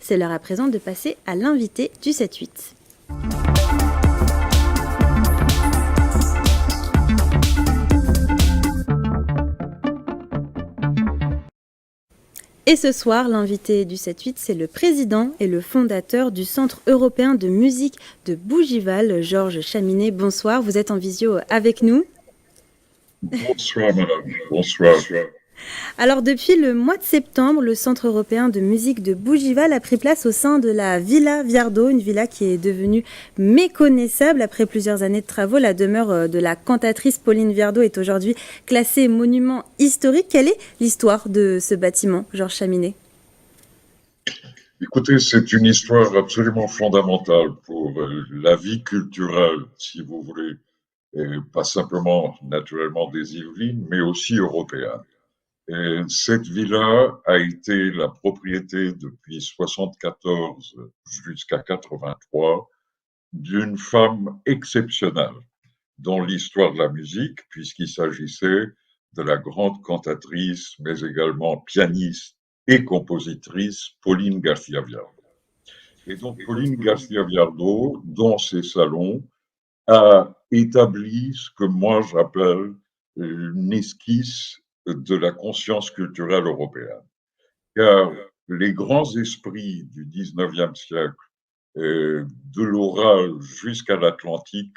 c'est l'heure à présent de passer à l'invité du 7-8. Et ce soir, l'invité du 7-8, c'est le président et le fondateur du Centre européen de musique de Bougival, Georges Chaminet. Bonsoir, vous êtes en visio avec nous. Bonsoir madame, bonsoir. Alors depuis le mois de septembre, le Centre européen de musique de Bougival a pris place au sein de la Villa Viardot, une villa qui est devenue méconnaissable après plusieurs années de travaux. La demeure de la cantatrice Pauline Viardot est aujourd'hui classée monument historique. Quelle est l'histoire de ce bâtiment, Georges Chaminet ? Écoutez, c'est une histoire absolument fondamentale pour la vie culturelle, si vous voulez, et pas simplement naturellement des Yvelines, mais aussi européenne. Et cette villa a été la propriété depuis 74 jusqu'à 83 d'une femme exceptionnelle dans l'histoire de la musique, puisqu'il s'agissait de la grande cantatrice, mais également pianiste et compositrice Pauline García-Viardot. Et donc Pauline García-Viardot, dans ses salons, a établi ce que moi j'appelle une esquisse de la conscience culturelle européenne. Car les grands esprits du 19e siècle, de l'Oural jusqu'à l'Atlantique,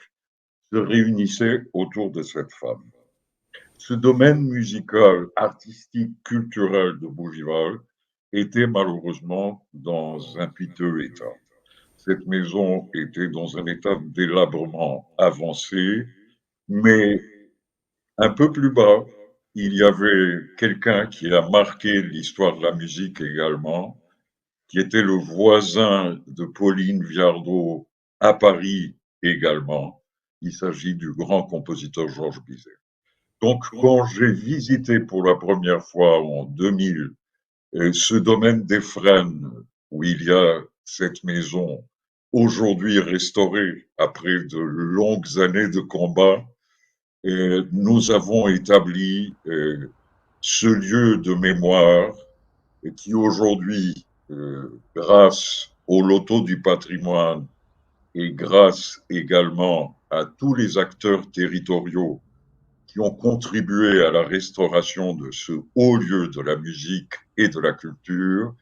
se réunissaient autour de cette femme. Ce domaine musical, artistique, culturel de Bougival était malheureusement dans un piteux état. Cette maison était dans un état de délabrement avancé, mais un peu plus bas, il y avait quelqu'un qui a marqué l'histoire de la musique également, qui était le voisin de Pauline Viardot à Paris également. Il s'agit du grand compositeur Georges Bizet. Donc, quand j'ai visité pour la première fois en 2000 ce domaine des Frênes, où il y a cette maison aujourd'hui restaurée après de longues années de combat, nous avons établi ce lieu de mémoire qui aujourd'hui, grâce au loto du patrimoine et grâce également à tous les acteurs territoriaux qui ont contribué à la restauration de ce haut lieu de la musique et de la culture,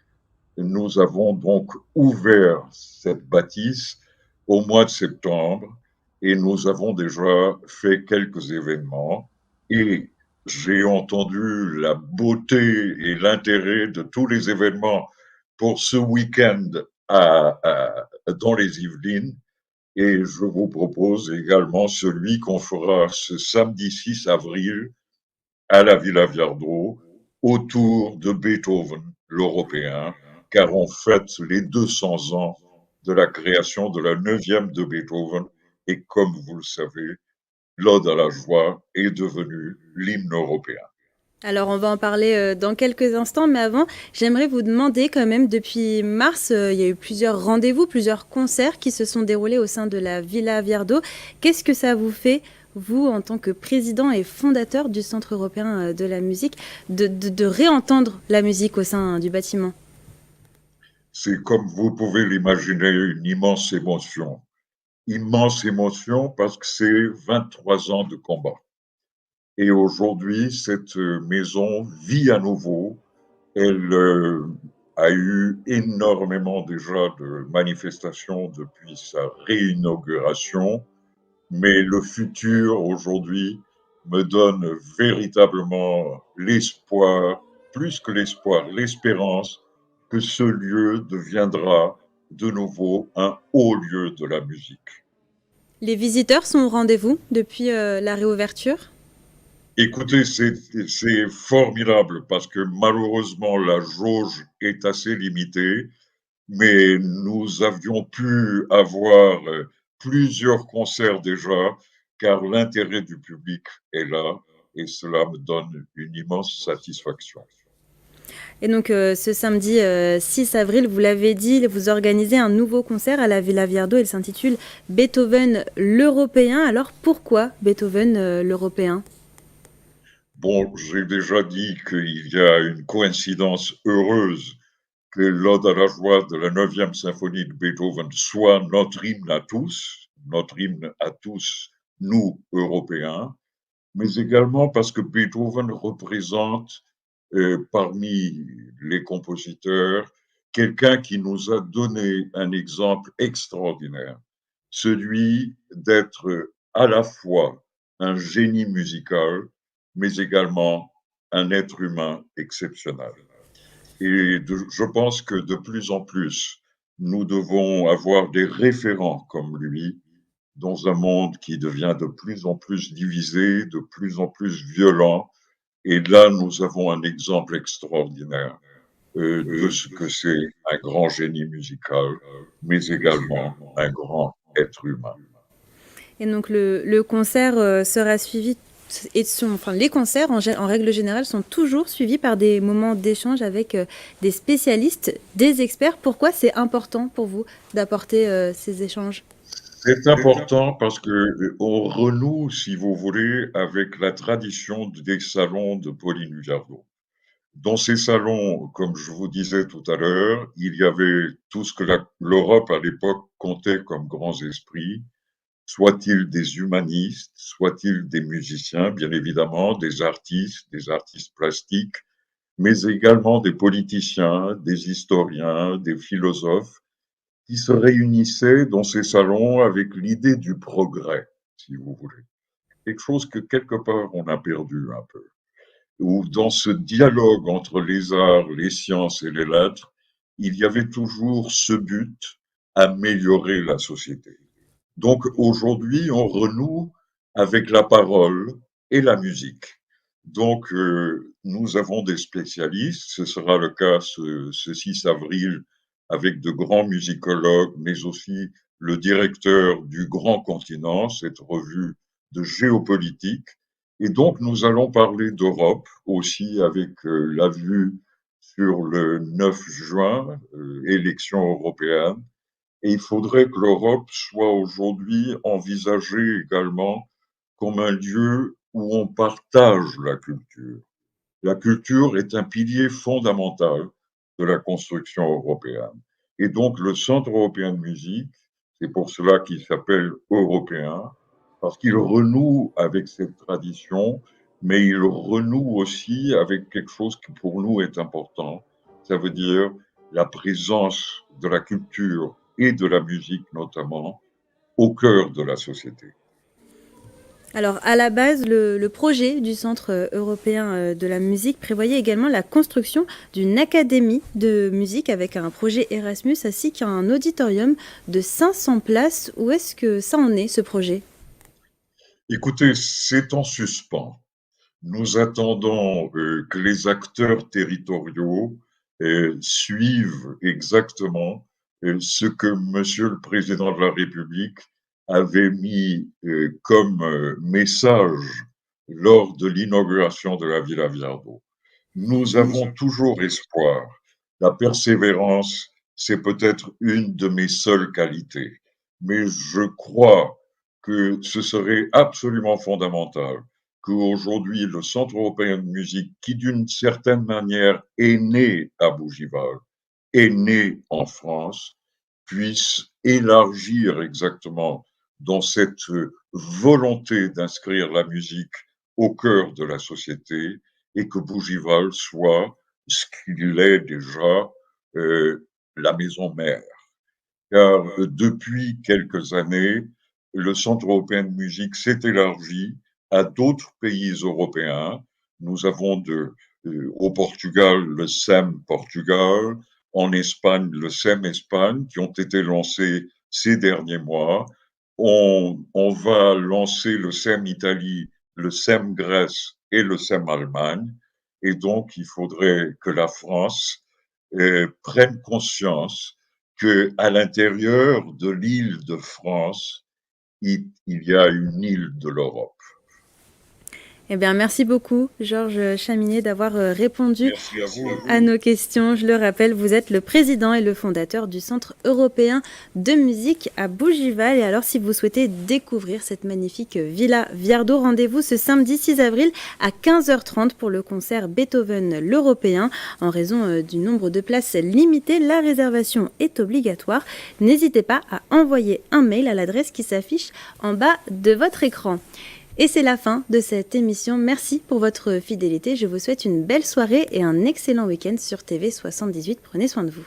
nous avons donc ouvert cette bâtisse au mois de septembre et nous avons déjà fait quelques événements et j'ai entendu la beauté et l'intérêt de tous les événements pour ce week-end dans les Yvelines. Et je vous propose également celui qu'on fera ce samedi 6 avril à la Villa Viardot autour de Beethoven, l'Européen, car on fête les 200 ans de la création de la 9e de Beethoven et comme vous le savez, l'Ode à la joie est devenue l'hymne européen. Alors on va en parler dans quelques instants, mais avant, j'aimerais vous demander quand même, depuis mars, il y a eu plusieurs rendez-vous, plusieurs concerts qui se sont déroulés au sein de la Villa Viardot. Qu'est-ce que ça vous fait, vous, en tant que président et fondateur du Centre européen de la musique, de réentendre la musique au sein du bâtiment ? C'est comme vous pouvez l'imaginer, une immense émotion. Immense émotion parce que c'est 23 ans de combat. Et aujourd'hui, cette maison vit à nouveau. Elle a eu énormément déjà de manifestations depuis sa réinauguration, mais le futur aujourd'hui me donne véritablement l'espoir, plus que l'espoir, l'espérance que ce lieu deviendra de nouveau un haut lieu de la musique. Les visiteurs sont au rendez-vous depuis la réouverture ? Écoutez, c'est formidable parce que malheureusement la jauge est assez limitée, mais nous avions pu avoir plusieurs concerts déjà, car l'intérêt du public est là et cela me donne une immense satisfaction. Et donc ce samedi 6 avril, vous l'avez dit, vous organisez un nouveau concert à la Villa Viardot. Il s'intitule Beethoven l'Européen. Alors pourquoi Beethoven l'Européen ? Bon, j'ai déjà dit qu'il y a une coïncidence heureuse que l'Ode à la joie de la 9e symphonie de Beethoven soit notre hymne à tous, nous, Européens, mais également parce que Beethoven représente parmi les compositeurs quelqu'un qui nous a donné un exemple extraordinaire, celui d'être à la fois un génie musical, mais également un être humain exceptionnel. Je pense que de plus en plus, nous devons avoir des référents comme lui dans un monde qui devient de plus en plus divisé, de plus en plus violent. Et là, nous avons un exemple extraordinaire de ce que c'est un grand génie musical, mais également un grand être humain. Et donc le concert sera suivi enfin, les concerts en règle générale sont toujours suivis par des moments d'échange avec des spécialistes, des experts. Pourquoi c'est important pour vous d'apporter ces échanges? C'est important parce que on renoue, si vous voulez, avec la tradition des salons de Pauline Viardot. Dans ces salons, comme je vous disais tout à l'heure, il y avait tout ce que l'Europe à l'époque comptait comme grands esprits, soit-ils des humanistes, soit-ils des musiciens, bien évidemment, des artistes plastiques, mais également des politiciens, des historiens, des philosophes, qui se réunissaient dans ces salons avec l'idée du progrès, si vous voulez. Quelque chose que quelque part on a perdu un peu. Où dans ce dialogue entre les arts, les sciences et les lettres, il y avait toujours ce but, améliorer la société. Donc aujourd'hui, on renoue avec la parole et la musique. Donc nous avons des spécialistes, ce sera le cas ce 6 avril avec de grands musicologues, mais aussi le directeur du Grand Continent, cette revue de géopolitique. Et donc nous allons parler d'Europe aussi avec la vue sur le 9 juin, élection européenne. Et il faudrait que l'Europe soit aujourd'hui envisagée également comme un lieu où on partage la culture. La culture est un pilier fondamental de la construction européenne. Et donc le Centre européen de musique, c'est pour cela qu'il s'appelle européen, parce qu'il renoue avec cette tradition, mais il renoue aussi avec quelque chose qui pour nous est important. Ça veut dire la présence de la culture et de la musique notamment au cœur de la société. Alors, à la base, le projet du Centre européen de la musique prévoyait également la construction d'une académie de musique avec un projet Erasmus ainsi qu'un auditorium de 500 places. Où est-ce que ça en est, ce projet? Écoutez, c'est en suspens. Nous attendons que les acteurs territoriaux suivent exactement ce que Monsieur le Président de la République avait mis comme message lors de l'inauguration de la Villa Viardot. Nous avons toujours espoir. La persévérance, c'est peut-être une de mes seules qualités, mais je crois que ce serait absolument fondamental qu'aujourd'hui le Centre européen de musique, qui d'une certaine manière est né à Bougival, est né en France, puisse élargir exactement dans cette volonté d'inscrire la musique au cœur de la société et que Bougival soit ce qu'il est déjà, la maison mère. Car depuis quelques années, le Centre européen de musique s'est élargi à d'autres pays européens. Nous avons au Portugal le SEM Portugal, en Espagne le SEM Espagne, qui ont été lancés ces derniers mois. On va lancer le SEM Italie, le SEM Grèce et le SEM Allemagne. Et donc, il faudrait que la France prenne conscience qu'à l'intérieur de l'île de France, il y a une île de l'Europe. Eh bien, merci beaucoup, Georges Chaminet, d'avoir répondu Merci à vous. à nos questions. Je le rappelle, vous êtes le président et le fondateur du Centre européen de musique à Bougival. Et alors, si vous souhaitez découvrir cette magnifique Villa Viardot, rendez-vous ce samedi 6 avril à 15h30 pour le concert Beethoven l'Européen. En raison du nombre de places limitées, la réservation est obligatoire. N'hésitez pas à envoyer un mail à l'adresse qui s'affiche en bas de votre écran. Et c'est la fin de cette émission. Merci pour votre fidélité. Je vous souhaite une belle soirée et un excellent week-end sur TV78. Prenez soin de vous.